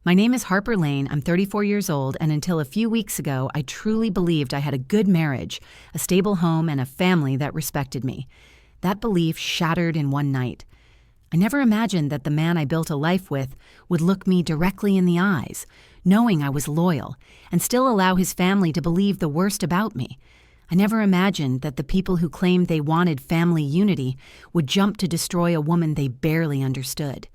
My name is Harper Lane. I'm 34 years old, and until a few weeks ago, I truly believed I had a good marriage, a stable home, and a family that respected me. That belief shattered in one night. I never imagined that the man I built a life with would look me directly in the eyes, knowing I was loyal, and still allow his family to believe the worst about me. I never imagined that the people who claimed they wanted family unity would jump to destroy a woman they barely understood.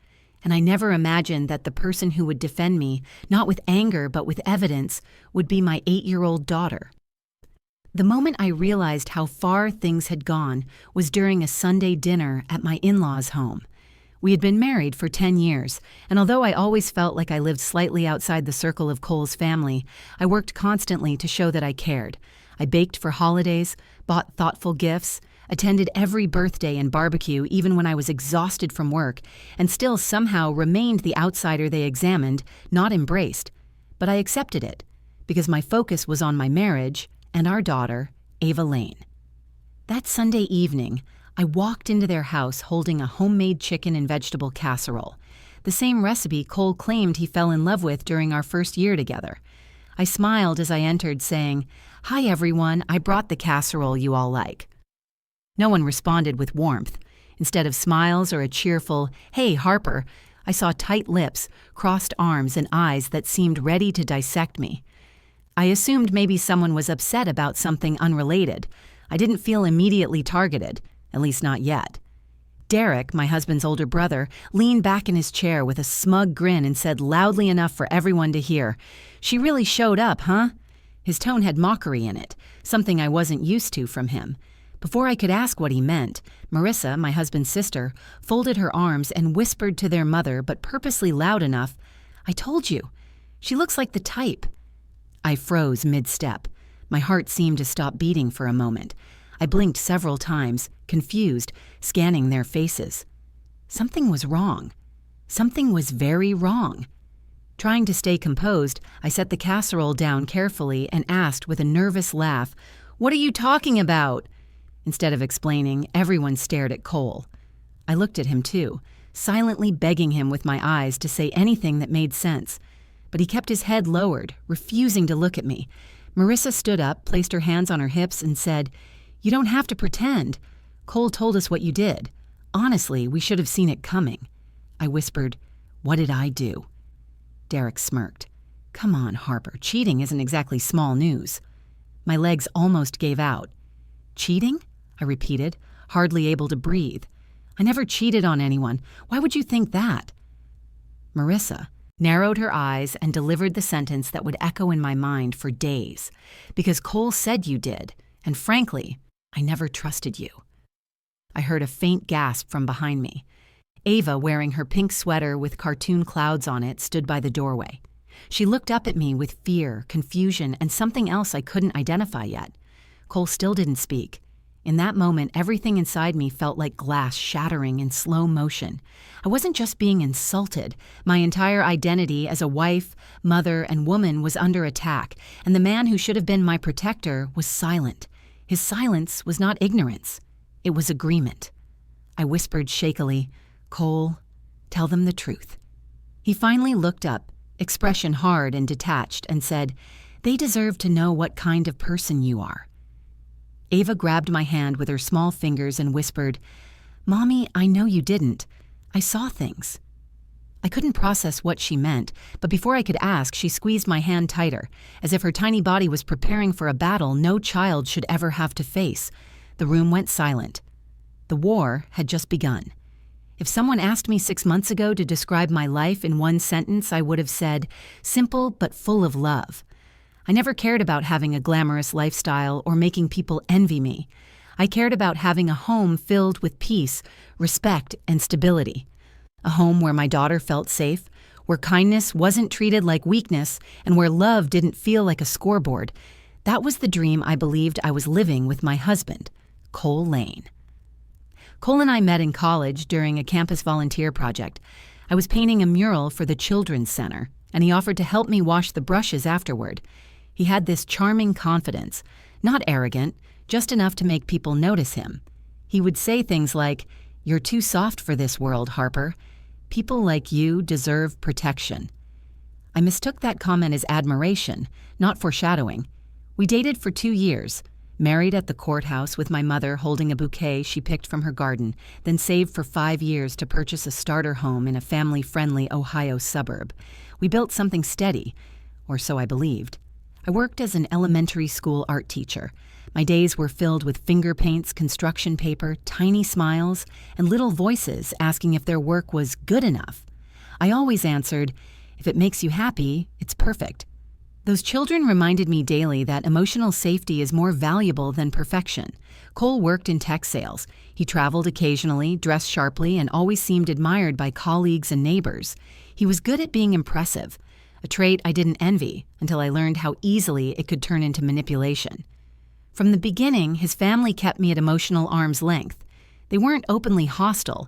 And I never imagined that the person who would defend me, not with anger but with evidence, would be my 8-year-old daughter. The moment I realized how far things had gone was during a Sunday dinner at my in-laws' home. We had been married for 10 years, and although I always felt like I lived slightly outside the circle of Cole's family, I worked constantly to show that I cared. I baked for holidays, bought thoughtful gifts, attended every birthday and barbecue even when I was exhausted from work, and still somehow remained the outsider they examined, not embraced. But I accepted it, because my focus was on my marriage and our daughter, Ava Lane. That Sunday evening, I walked into their house holding a homemade chicken and vegetable casserole, the same recipe Cole claimed he fell in love with during our first year together. I smiled as I entered, saying, "Hi everyone, I brought the casserole you all like." No one responded with warmth. Instead of smiles or a cheerful, "Hey, Harper," I saw tight lips, crossed arms, and eyes that seemed ready to dissect me. I assumed maybe someone was upset about something unrelated. I didn't feel immediately targeted, at least not yet. Derek, my husband's older brother, leaned back in his chair with a smug grin and said loudly enough for everyone to hear, "She really showed up, huh?" His tone had mockery in it, something I wasn't used to from him. Before I could ask what he meant, Marissa, my husband's sister, folded her arms and whispered to their mother, but purposely loud enough, "I told you, she looks like the type." I froze mid-step. My heart seemed to stop beating for a moment. I blinked several times, confused, scanning their faces. Something was wrong. Something was very wrong. Trying to stay composed, I set the casserole down carefully and asked with a nervous laugh, "What are you talking about?" Instead of explaining, everyone stared at Cole. I looked at him too, silently begging him with my eyes to say anything that made sense. But he kept his head lowered, refusing to look at me. Marissa stood up, placed her hands on her hips, and said, "You don't have to pretend. Cole told us what you did. Honestly, we should have seen it coming." I whispered, "What did I do?" Derek smirked. "Come on, Harper, cheating isn't exactly small news." My legs almost gave out. "Cheating?" I repeated, hardly able to breathe. "I never cheated on anyone. Why would you think that?" Marissa narrowed her eyes and delivered the sentence that would echo in my mind for days. "Because Cole said you did, and frankly, I never trusted you." I heard a faint gasp from behind me. Ava, wearing her pink sweater with cartoon clouds on it, stood by the doorway. She looked up at me with fear, confusion, and something else I couldn't identify yet. Cole still didn't speak. In that moment, everything inside me felt like glass shattering in slow motion. I wasn't just being insulted. My entire identity as a wife, mother, and woman was under attack, and the man who should have been my protector was silent. His silence was not ignorance. It was agreement. I whispered shakily, "Cole, tell them the truth." He finally looked up, expression hard and detached, and said, "They deserve to know what kind of person you are." Ava grabbed my hand with her small fingers and whispered, "Mommy, I know you didn't. I saw things." I couldn't process what she meant, but before I could ask, she squeezed my hand tighter, as if her tiny body was preparing for a battle no child should ever have to face. The room went silent. The war had just begun. If someone asked me 6 months ago to describe my life in one sentence, I would have said, simple but full of love. I never cared about having a glamorous lifestyle or making people envy me. I cared about having a home filled with peace, respect, and stability. A home where my daughter felt safe, where kindness wasn't treated like weakness, and where love didn't feel like a scoreboard. That was the dream I believed I was living with my husband, Cole Lane. Cole and I met in college during a campus volunteer project. I was painting a mural for the Children's Center, and he offered to help me wash the brushes afterward. He had this charming confidence, not arrogant, just enough to make people notice him. He would say things like, "You're too soft for this world, Harper. People like you deserve protection." I mistook that comment as admiration, not foreshadowing. We dated for 2 years, married at the courthouse with my mother holding a bouquet she picked from her garden, then saved for 5 years to purchase a starter home in a family-friendly Ohio suburb. We built something steady, or so I believed. I worked as an elementary school art teacher. My days were filled with finger paints, construction paper, tiny smiles, and little voices asking if their work was good enough. I always answered, "If it makes you happy, it's perfect." Those children reminded me daily that emotional safety is more valuable than perfection. Cole worked in tech sales. He traveled occasionally, dressed sharply, and always seemed admired by colleagues and neighbors. He was good at being impressive, a trait I didn't envy until I learned how easily it could turn into manipulation. From the beginning, his family kept me at emotional arm's length. They weren't openly hostile,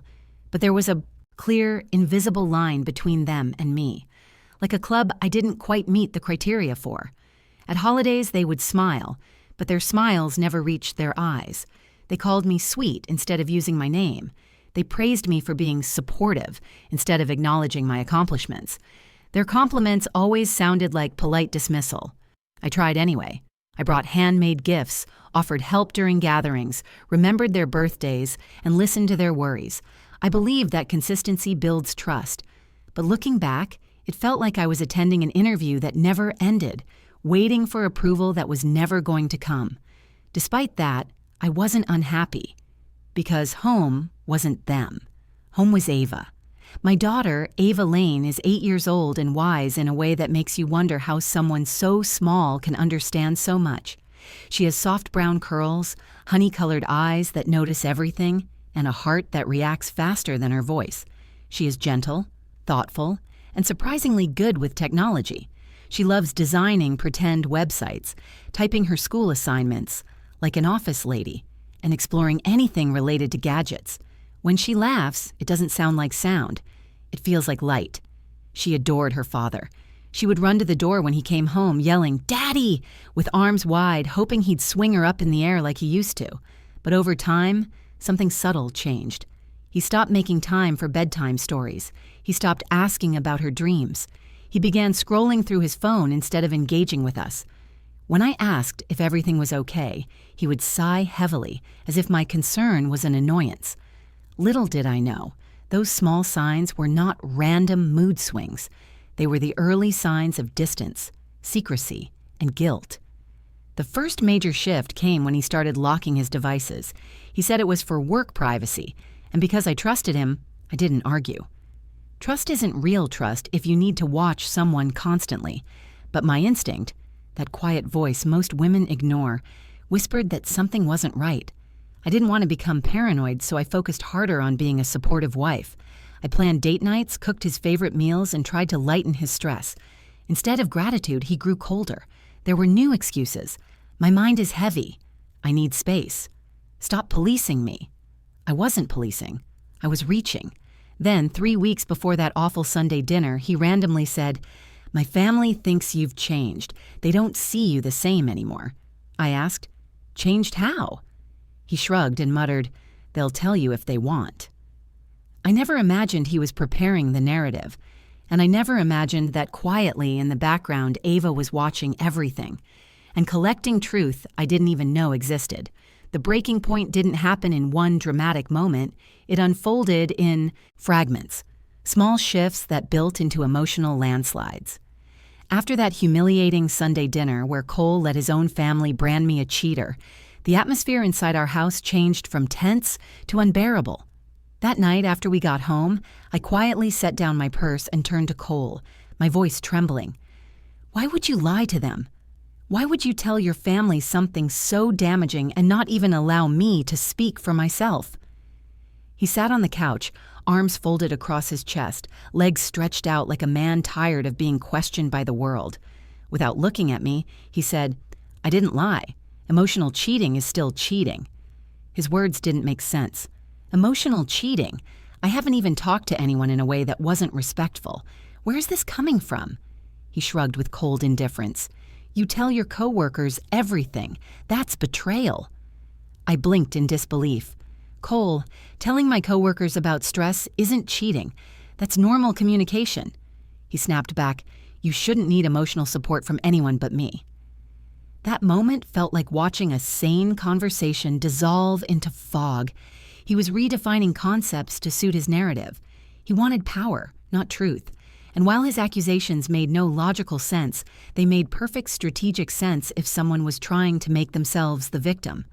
but there was a clear, invisible line between them and me. Like a club I didn't quite meet the criteria for. At holidays, they would smile, but their smiles never reached their eyes. They called me sweet instead of using my name. They praised me for being supportive instead of acknowledging my accomplishments. Their compliments always sounded like polite dismissal. I tried anyway. I brought handmade gifts, offered help during gatherings, remembered their birthdays, and listened to their worries. I believed that consistency builds trust. But looking back, it felt like I was attending an interview that never ended, waiting for approval that was never going to come. Despite that, I wasn't unhappy, because home wasn't them. Home was Ava. My daughter, Ava Lane, is 8 years old and wise in a way that makes you wonder how someone so small can understand so much. She has soft brown curls, honey-colored eyes that notice everything, and a heart that reacts faster than her voice. She is gentle, thoughtful, and surprisingly good with technology. She loves designing pretend websites, typing her school assignments like an office lady, and exploring anything related to gadgets. When she laughs, it doesn't sound like sound. It feels like light. She adored her father. She would run to the door when he came home, yelling, "Daddy!" with arms wide, hoping he'd swing her up in the air like he used to. But over time, something subtle changed. He stopped making time for bedtime stories. He stopped asking about her dreams. He began scrolling through his phone instead of engaging with us. When I asked if everything was okay, he would sigh heavily, as if my concern was an annoyance. Little did I know, those small signs were not random mood swings. They were the early signs of distance, secrecy, and guilt. The first major shift came when he started locking his devices. He said it was for work privacy, and because I trusted him, I didn't argue. Trust isn't real trust if you need to watch someone constantly. But my instinct, that quiet voice most women ignore, whispered that something wasn't right. I didn't want to become paranoid, so I focused harder on being a supportive wife. I planned date nights, cooked his favorite meals, and tried to lighten his stress. Instead of gratitude, he grew colder. There were new excuses. My mind is heavy. I need space. Stop policing me. I wasn't policing. I was reaching. Then, 3 weeks before that awful Sunday dinner, he randomly said, "My family thinks you've changed. They don't see you the same anymore." I asked, "Changed how?" He shrugged and muttered, "They'll tell you if they want." I never imagined he was preparing the narrative, and I never imagined that quietly in the background Ava was watching everything and collecting truth I didn't even know existed. The breaking point didn't happen in one dramatic moment. It unfolded in fragments, small shifts that built into emotional landslides. After that humiliating Sunday dinner where Cole let his own family brand me a cheater, the atmosphere inside our house changed from tense to unbearable. That night after we got home, I quietly set down my purse and turned to Cole, my voice trembling. "Why would you lie to them? Why would you tell your family something so damaging and not even allow me to speak for myself?" He sat on the couch, arms folded across his chest, legs stretched out like a man tired of being questioned by the world. Without looking at me, he said, "I didn't lie. Emotional cheating is still cheating." His words didn't make sense. Emotional cheating? I haven't even talked to anyone in a way that wasn't respectful. Where is this coming from? He shrugged with cold indifference. "You tell your coworkers everything. That's betrayal." I blinked in disbelief. "Cole, telling my coworkers about stress isn't cheating. That's normal communication." He snapped back, You shouldn't need emotional support from anyone but me." That moment felt like watching a sane conversation dissolve into fog. He was redefining concepts to suit his narrative. He wanted power, not truth. And while his accusations made no logical sense, they made perfect strategic sense if someone was trying to make themselves the victim.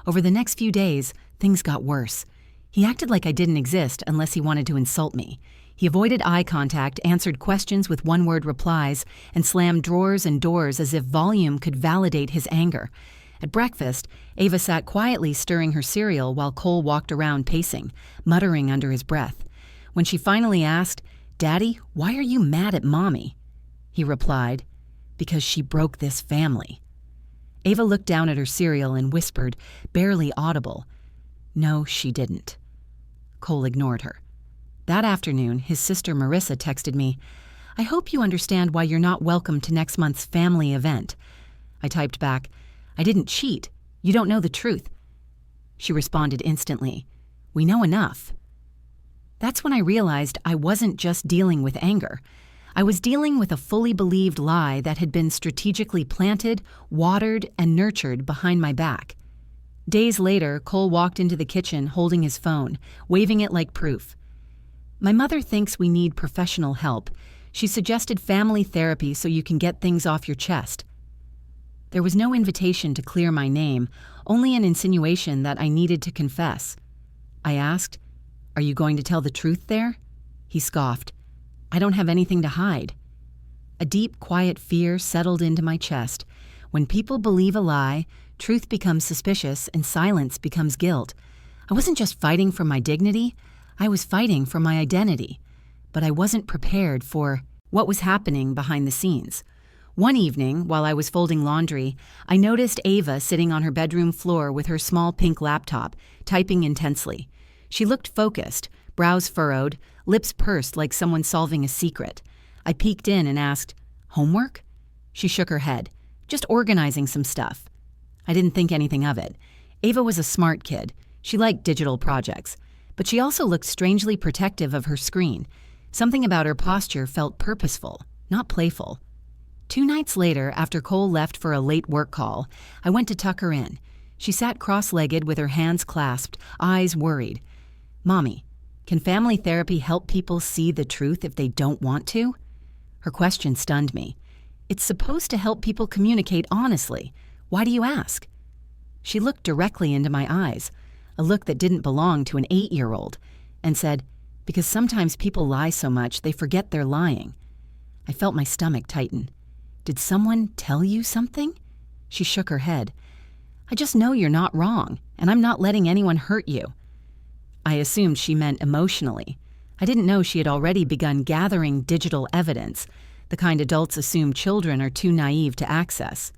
Over the next few days, things got worse. He acted like I didn't exist unless he wanted to insult me. He avoided eye contact, answered questions with one-word replies, and slammed drawers and doors as if volume could validate his anger. At breakfast, Ava sat quietly stirring her cereal while Cole walked around pacing, muttering under his breath. When she finally asked, "Daddy, why are you mad at Mommy?" he replied, "Because she broke this family." Ava looked down at her cereal and whispered, barely audible, "No, she didn't." Cole ignored her. That afternoon, his sister Marissa texted me, "I hope you understand why you're not welcome to next month's family event." I typed back, "I didn't cheat. You don't know the truth." She responded instantly, "We know enough." That's when I realized I wasn't just dealing with anger. I was dealing with a fully believed lie that had been strategically planted, watered, and nurtured behind my back. Days later, Cole walked into the kitchen holding his phone, waving it like proof. "My mother thinks we need professional help. She suggested family therapy so you can get things off your chest." There was no invitation to clear my name, only an insinuation that I needed to confess. I asked, "Are you going to tell the truth there?" He scoffed, "I don't have anything to hide." A deep, quiet fear settled into my chest. When people believe a lie, truth becomes suspicious and silence becomes guilt. I wasn't just fighting for my dignity, I was fighting for my identity. But I wasn't prepared for what was happening behind the scenes. One evening, while I was folding laundry, I noticed Ava sitting on her bedroom floor with her small pink laptop, typing intensely. She looked focused, brows furrowed, lips pursed like someone solving a secret. I peeked in and asked, "Homework?" She shook her head. "Just organizing some stuff." I didn't think anything of it. Ava was a smart kid. She liked digital projects. But she also looked strangely protective of her screen. Something about her posture felt purposeful, not playful. 2 nights later, after Cole left for a late work call, I went to tuck her in. She sat cross-legged with her hands clasped, eyes worried. "Mommy, can family therapy help people see the truth if they don't want to?" Her question stunned me. "It's supposed to help people communicate honestly. Why do you ask?" She looked directly into my eyes, a look that didn't belong to an 8-year-old, and said, "Because sometimes people lie so much they forget they're lying." I felt my stomach tighten. "Did someone tell you something?" She shook her head. "I just know you're not wrong, and I'm not letting anyone hurt you." I assumed she meant emotionally. I didn't know she had already begun gathering digital evidence, the kind adults assume children are too naive to access.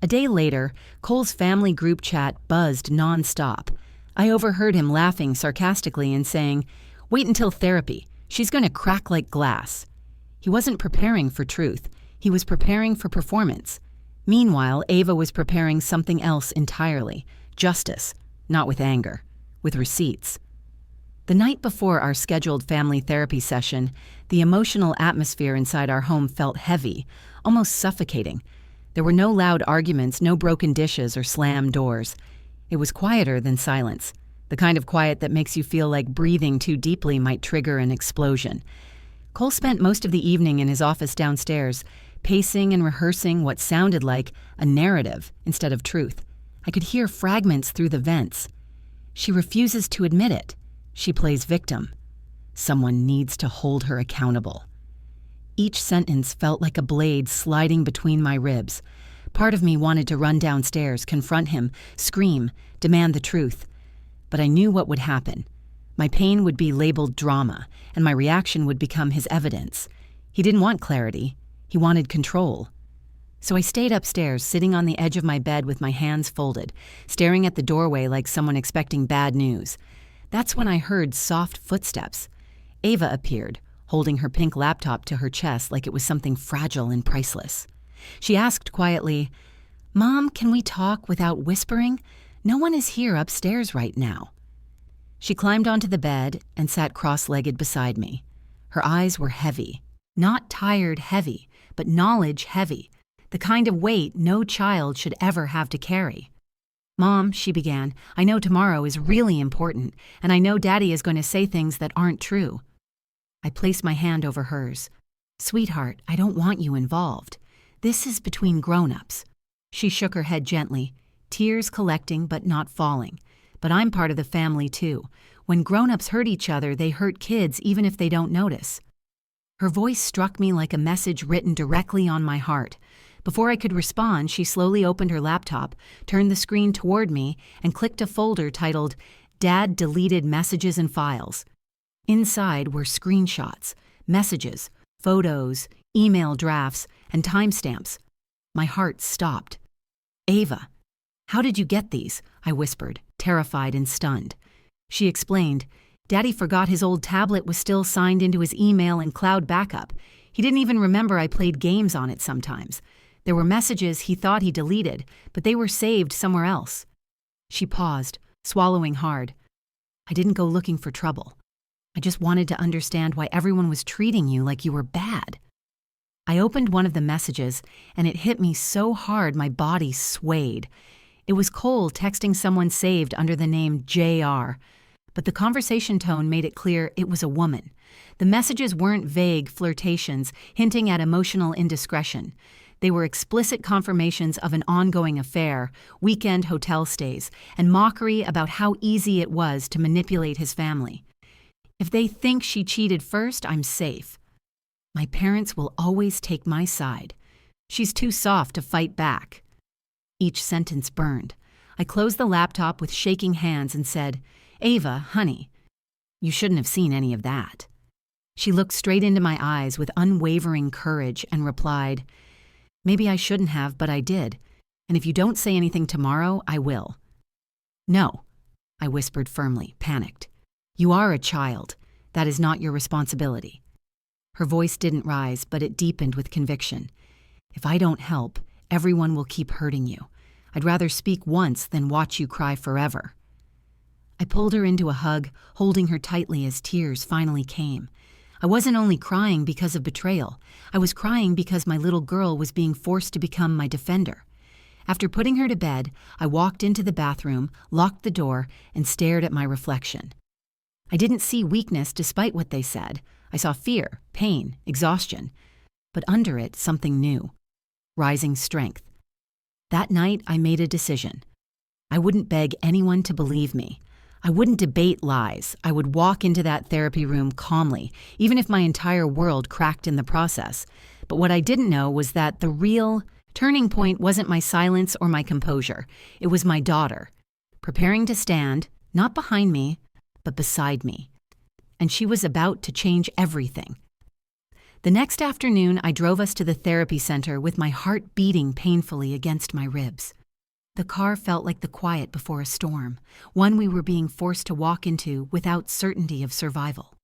A day later, Cole's family group chat buzzed nonstop. I overheard him laughing sarcastically and saying, "Wait until therapy. She's going to crack like glass." He wasn't preparing for truth. He was preparing for performance. Meanwhile, Ava was preparing something else entirely. Justice, not with anger, with receipts. The night before our scheduled family therapy session, the emotional atmosphere inside our home felt heavy, almost suffocating. There were no loud arguments, no broken dishes or slammed doors. It was quieter than silence, the kind of quiet that makes you feel like breathing too deeply might trigger an explosion. Cole spent most of the evening in his office downstairs, pacing and rehearsing what sounded like a narrative instead of truth. I could hear fragments through the vents. "She refuses to admit it. She plays victim. Someone needs to hold her accountable." Each sentence felt like a blade sliding between my ribs. Part of me wanted to run downstairs, confront him, scream, demand the truth. But I knew what would happen. My pain would be labeled drama, and my reaction would become his evidence. He didn't want clarity. He wanted control. So I stayed upstairs, sitting on the edge of my bed with my hands folded, staring at the doorway like someone expecting bad news. That's when I heard soft footsteps. Ava appeared, holding her pink laptop to her chest like it was something fragile and priceless. She asked quietly, "Mom, can we talk without whispering? No one is here upstairs right now." She climbed onto the bed and sat cross-legged beside me. Her eyes were heavy, Not tired heavy, but knowledge heavy, the kind of weight no child should ever have to carry. "Mom," she began, "I know tomorrow is really important, and I know Daddy is going to say things that aren't true." I placed my hand over hers. "Sweetheart, I don't want you involved. This is between grown-ups." She shook her head gently, tears collecting but not falling. "But I'm part of the family too. When grown-ups hurt each other, they hurt kids even if they don't notice." Her voice struck me like a message written directly on my heart. Before I could respond, she slowly opened her laptop, turned the screen toward me, and clicked a folder titled "Dad Deleted Messages and Files." Inside were screenshots, messages, photos, email drafts, and timestamps. My heart stopped. "Ava, how did you get these?" I whispered, terrified and stunned. She explained, "Daddy forgot his old tablet was still signed into his email and cloud backup. He didn't even remember I played games on it sometimes. There were messages he thought he deleted, but they were saved somewhere else." She paused, swallowing hard. "I didn't go looking for trouble. I just wanted to understand why everyone was treating you like you were bad." I opened one of the messages, and it hit me so hard my body swayed. It was Cole texting someone saved under the name JR, but the conversation tone made it clear it was a woman. The messages weren't vague flirtations hinting at emotional indiscretion. They were explicit confirmations of an ongoing affair, weekend hotel stays, and mockery about how easy it was to manipulate his family. "If they think she cheated first, I'm safe. My parents will always take my side. She's too soft to fight back." Each sentence burned. I closed the laptop with shaking hands and said, "Ava, honey, you shouldn't have seen any of that." She looked straight into my eyes with unwavering courage and replied, "Maybe I shouldn't have, but I did. And if you don't say anything tomorrow, I will." "No," I whispered firmly, panicked. "You are a child. That is not your responsibility." Her voice didn't rise, but it deepened with conviction. "If I don't help, everyone will keep hurting you. I'd rather speak once than watch you cry forever." I pulled her into a hug, holding her tightly as tears finally came. I wasn't only crying because of betrayal. I was crying because my little girl was being forced to become my defender. After putting her to bed, I walked into the bathroom, locked the door, and stared at my reflection. I didn't see weakness despite what they said. I saw fear, pain, exhaustion. But under it, something new. Rising strength. That night, I made a decision. I wouldn't beg anyone to believe me. I wouldn't debate lies. I would walk into that therapy room calmly, even if my entire world cracked in the process. But what I didn't know was that the real turning point wasn't my silence or my composure. It was my daughter, preparing to stand, not behind me, but beside me. And she was about to change everything. The next afternoon, I drove us to the therapy center with my heart beating painfully against my ribs. The car felt like the quiet before a storm, one we were being forced to walk into without certainty of survival.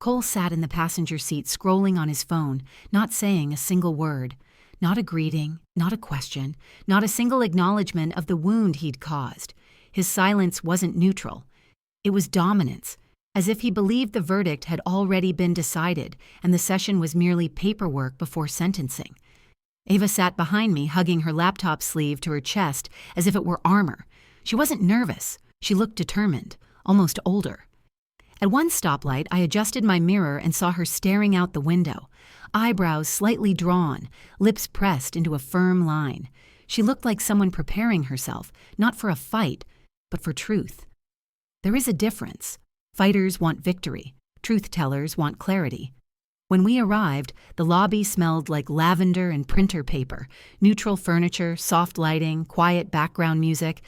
Cole sat in the passenger seat scrolling on his phone, not saying a single word, not a greeting, not a question, not a single acknowledgement of the wound he'd caused. His silence wasn't neutral. It was dominance, as if he believed the verdict had already been decided and the session was merely paperwork before sentencing. Ava sat behind me, hugging her laptop sleeve to her chest as if it were armor. She wasn't nervous. She looked determined, almost older. At one stoplight, I adjusted my mirror and saw her staring out the window, eyebrows slightly drawn, lips pressed into a firm line. She looked like someone preparing herself, not for a fight, but for truth. There is a difference. Fighters want victory. Truth-tellers want clarity. When we arrived, the lobby smelled like lavender and printer paper, neutral furniture, soft lighting, quiet background music,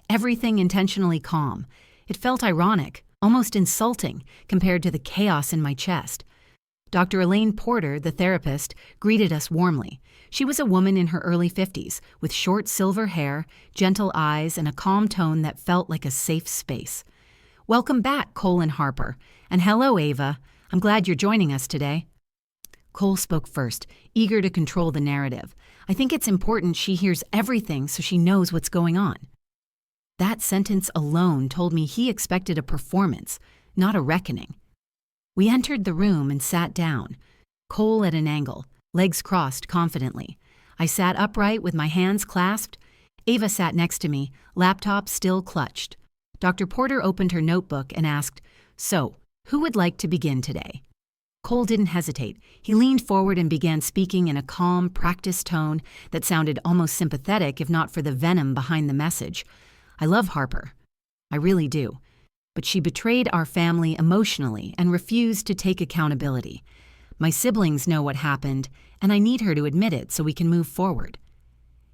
everything intentionally calm. It felt ironic, almost insulting, compared to the chaos in my chest. Dr. Elaine Porter, the therapist, greeted us warmly. She was a woman in her early 50s, with short silver hair, gentle eyes, and a calm tone that felt like a safe space. "Welcome back, Cole and Harper. And hello, Ava. I'm glad you're joining us today." Cole spoke first, eager to control the narrative. "I think it's important she hears everything so she knows what's going on." That sentence alone told me he expected a performance, not a reckoning. We entered the room and sat down. Cole at an angle, legs crossed confidently. I sat upright with my hands clasped. Ava sat next to me, laptop still clutched. Dr. Porter opened her notebook and asked, "So, who would like to begin today?" Cole didn't hesitate. He leaned forward and began speaking in a calm, practiced tone that sounded almost sympathetic if not for the venom behind the message. "I love Harper. I really do. But she betrayed our family emotionally and refused to take accountability. My siblings know what happened, and I need her to admit it so we can move forward."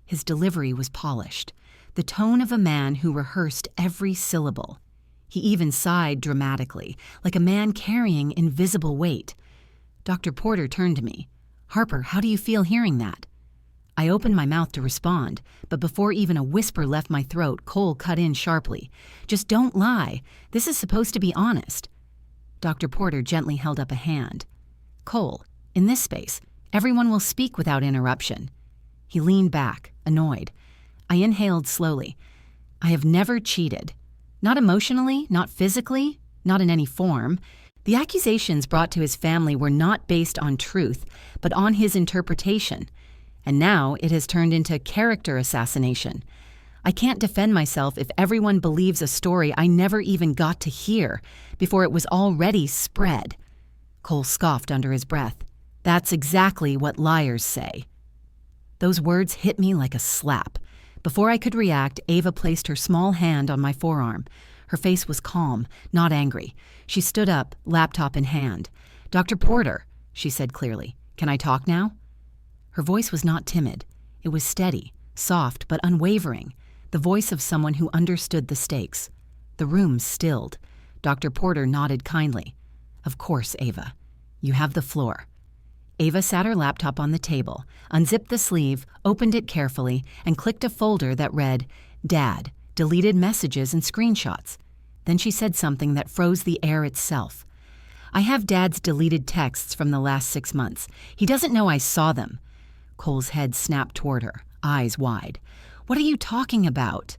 His delivery was polished, the tone of a man who rehearsed every syllable. He even sighed dramatically, like a man carrying invisible weight. Dr. Porter turned to me. "Harper, how do you feel hearing that?" I opened my mouth to respond, but before even a whisper left my throat, Cole cut in sharply. "Just don't lie. This is supposed to be honest." Dr. Porter gently held up a hand. "Cole, in this space, everyone will speak without interruption." He leaned back, annoyed. I inhaled slowly. "I have never cheated. Not emotionally, not physically, not in any form. The accusations brought to his family were not based on truth, but on his interpretation. And now it has turned into character assassination. I can't defend myself if everyone believes a story I never even got to hear before it was already spread." Cole scoffed under his breath. "That's exactly what liars say." Those words hit me like a slap. Before I could react, Ava placed her small hand on my forearm. Her face was calm, not angry. She stood up, laptop in hand. "Dr. Porter," she said clearly, "can I talk now?" Her voice was not timid. It was steady, soft, but unwavering, the voice of someone who understood the stakes. The room stilled. Dr. Porter nodded kindly. "Of course, Ava. You have the floor." Ava sat her laptop on the table, unzipped the sleeve, opened it carefully, and clicked a folder that read, "Dad, deleted messages and screenshots." Then she said something that froze the air itself. "I have Dad's deleted texts from the last 6 months. He doesn't know I saw them." Cole's head snapped toward her, eyes wide. "What are you talking about?"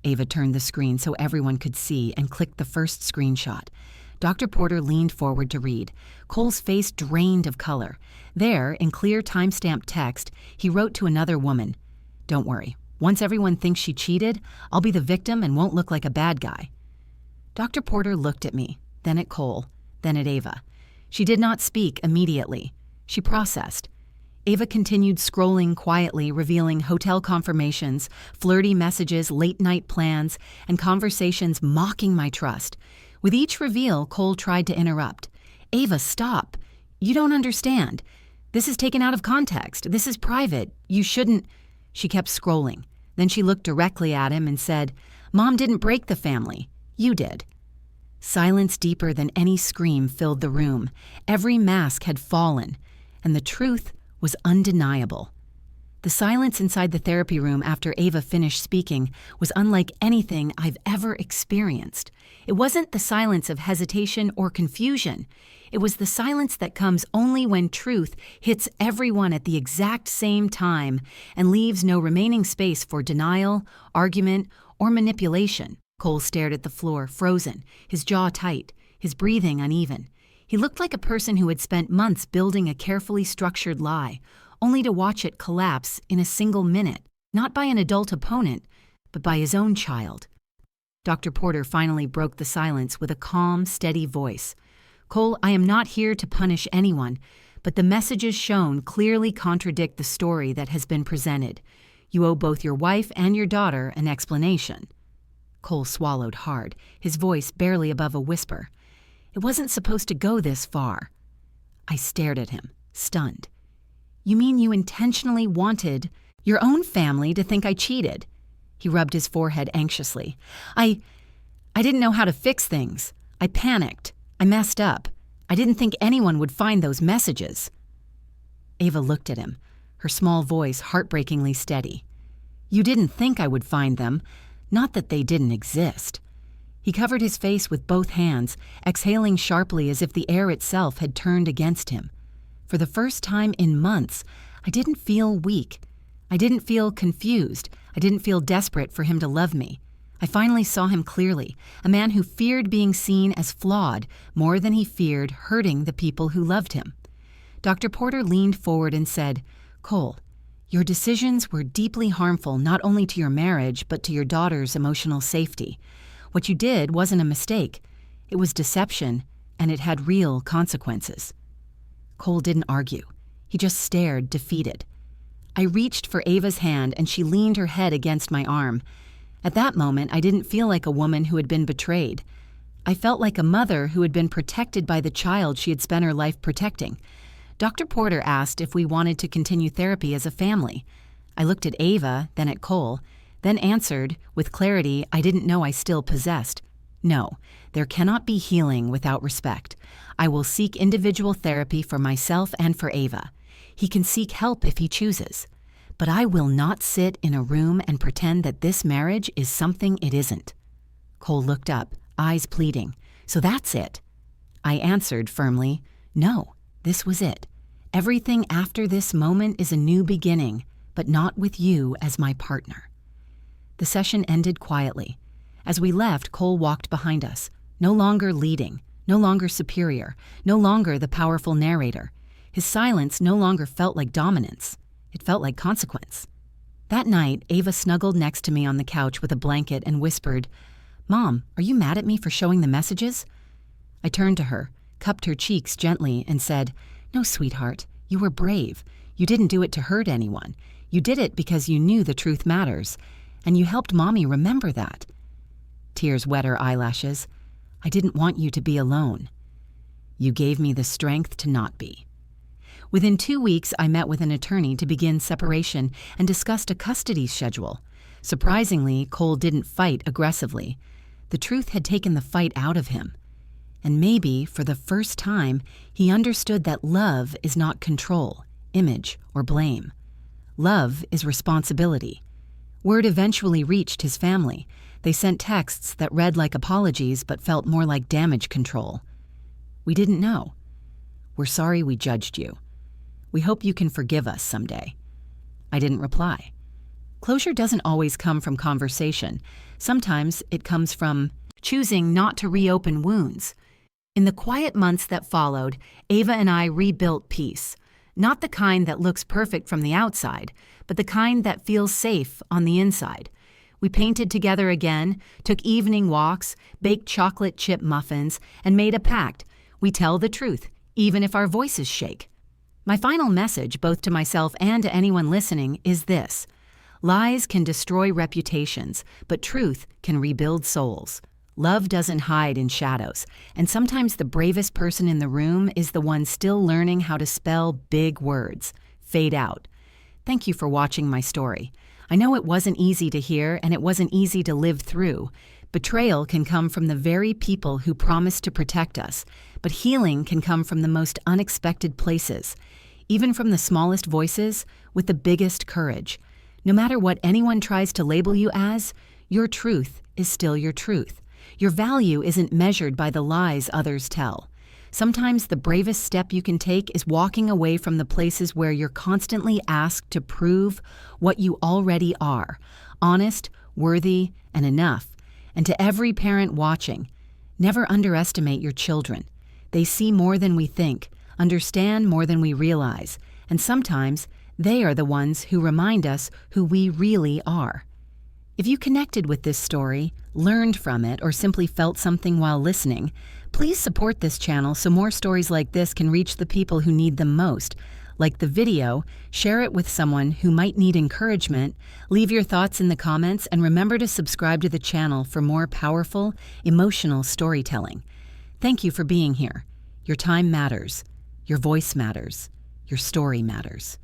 Ava turned the screen so everyone could see and clicked the first screenshot. Dr. Porter leaned forward to read. Cole's face drained of color. There, in clear time-stamped text, he wrote to another woman, "Don't worry. Once everyone thinks she cheated, I'll be the victim and won't look like a bad guy." Dr. Porter looked at me, then at Cole, then at Ava. She did not speak immediately. She processed. Ava continued scrolling quietly, revealing hotel confirmations, flirty messages, late-night plans, and conversations mocking my trust. With each reveal, Cole tried to interrupt. "Ava, stop. You don't understand. This is taken out of context. This is private. You shouldn't—" She kept scrolling. Then she looked directly at him and said, "Mom didn't break the family. You did." Silence deeper than any scream filled the room. Every mask had fallen, and the truth was undeniable. The silence inside the therapy room after Ava finished speaking was unlike anything I've ever experienced. It wasn't the silence of hesitation or confusion. It was the silence that comes only when truth hits everyone at the exact same time and leaves no remaining space for denial, argument, or manipulation. Cole stared at the floor, frozen, his jaw tight, his breathing uneven. He looked like a person who had spent months building a carefully structured lie, only to watch it collapse in a single minute, not by an adult opponent, but by his own child. Dr. Porter finally broke the silence with a calm, steady voice. "Cole, I am not here to punish anyone, but the messages shown clearly contradict the story that has been presented. You owe both your wife and your daughter an explanation." Cole swallowed hard, his voice barely above a whisper. "It wasn't supposed to go this far." I stared at him, stunned. "You mean you intentionally wanted your own family to think I cheated?" He rubbed his forehead anxiously. I didn't know how to fix things. I panicked. I messed up. I didn't think anyone would find those messages." Ava looked at him, her small voice heartbreakingly steady. "You didn't think I would find them, not that they didn't exist." He covered his face with both hands, exhaling sharply as if the air itself had turned against him. For the first time in months, I didn't feel weak. I didn't feel confused. I didn't feel desperate for him to love me. I finally saw him clearly, a man who feared being seen as flawed more than he feared hurting the people who loved him. Dr. Porter leaned forward and said, "Cole, your decisions were deeply harmful not only to your marriage but to your daughter's emotional safety. What you did wasn't a mistake. It was deception, and it had real consequences." Cole didn't argue. He just stared, defeated. I reached for Ava's hand, and she leaned her head against my arm. At that moment, I didn't feel like a woman who had been betrayed. I felt like a mother who had been protected by the child she had spent her life protecting. Dr. Porter asked if we wanted to continue therapy as a family. I looked at Ava, then at Cole, then answered, with clarity I didn't know I still possessed. "No, there cannot be healing without respect. I will seek individual therapy for myself and for Ava. He can seek help if he chooses. But I will not sit in a room and pretend that this marriage is something it isn't." Cole looked up, eyes pleading. "So that's it?" I answered firmly, "No, this was it. Everything after this moment is a new beginning, but not with you as my partner." The session ended quietly. As we left, Cole walked behind us, no longer leading, no longer superior, no longer the powerful narrator. His silence no longer felt like dominance. It felt like consequence. That night, Ava snuggled next to me on the couch with a blanket and whispered, "Mom, are you mad at me for showing the messages?" I turned to her, cupped her cheeks gently, and said, "No, sweetheart, you were brave. You didn't do it to hurt anyone. You did it because you knew the truth matters, and you helped Mommy remember that." Tears wet her eyelashes. "I didn't want you to be alone. You gave me the strength to not be." Within 2 weeks, I met with an attorney to begin separation and discussed a custody schedule. Surprisingly, Cole didn't fight aggressively. The truth had taken the fight out of him. And maybe, for the first time, he understood that love is not control, image, or blame. Love is responsibility. Word eventually reached his family. They sent texts that read like apologies but felt more like damage control. "We didn't know. We're sorry we judged you. We hope you can forgive us someday." I didn't reply. Closure doesn't always come from conversation. Sometimes it comes from choosing not to reopen wounds. In the quiet months that followed, Ava and I rebuilt peace. Not the kind that looks perfect from the outside, but the kind that feels safe on the inside. We painted together again, took evening walks, baked chocolate chip muffins, and made a pact. We tell the truth, even if our voices shake. My final message, both to myself and to anyone listening, is this: lies can destroy reputations, but truth can rebuild souls. Love doesn't hide in shadows, and sometimes the bravest person in the room is the one still learning how to spell big words. Fade out. Thank you for watching my story. I know it wasn't easy to hear, and it wasn't easy to live through. Betrayal can come from the very people who promised to protect us, but healing can come from the most unexpected places, even from the smallest voices with the biggest courage. No matter what anyone tries to label you as, your truth is still your truth. Your value isn't measured by the lies others tell. Sometimes the bravest step you can take is walking away from the places where you're constantly asked to prove what you already are: honest, worthy, and enough. And to every parent watching, never underestimate your children. They see more than we think, understand more than we realize, and sometimes they are the ones who remind us who we really are. If you connected with this story, learned from it, or simply felt something while listening, please support this channel so more stories like this can reach the people who need them most. Like the video, share it with someone who might need encouragement, leave your thoughts in the comments, and remember to subscribe to the channel for more powerful, emotional storytelling. Thank you for being here. Your time matters. Your voice matters. Your story matters.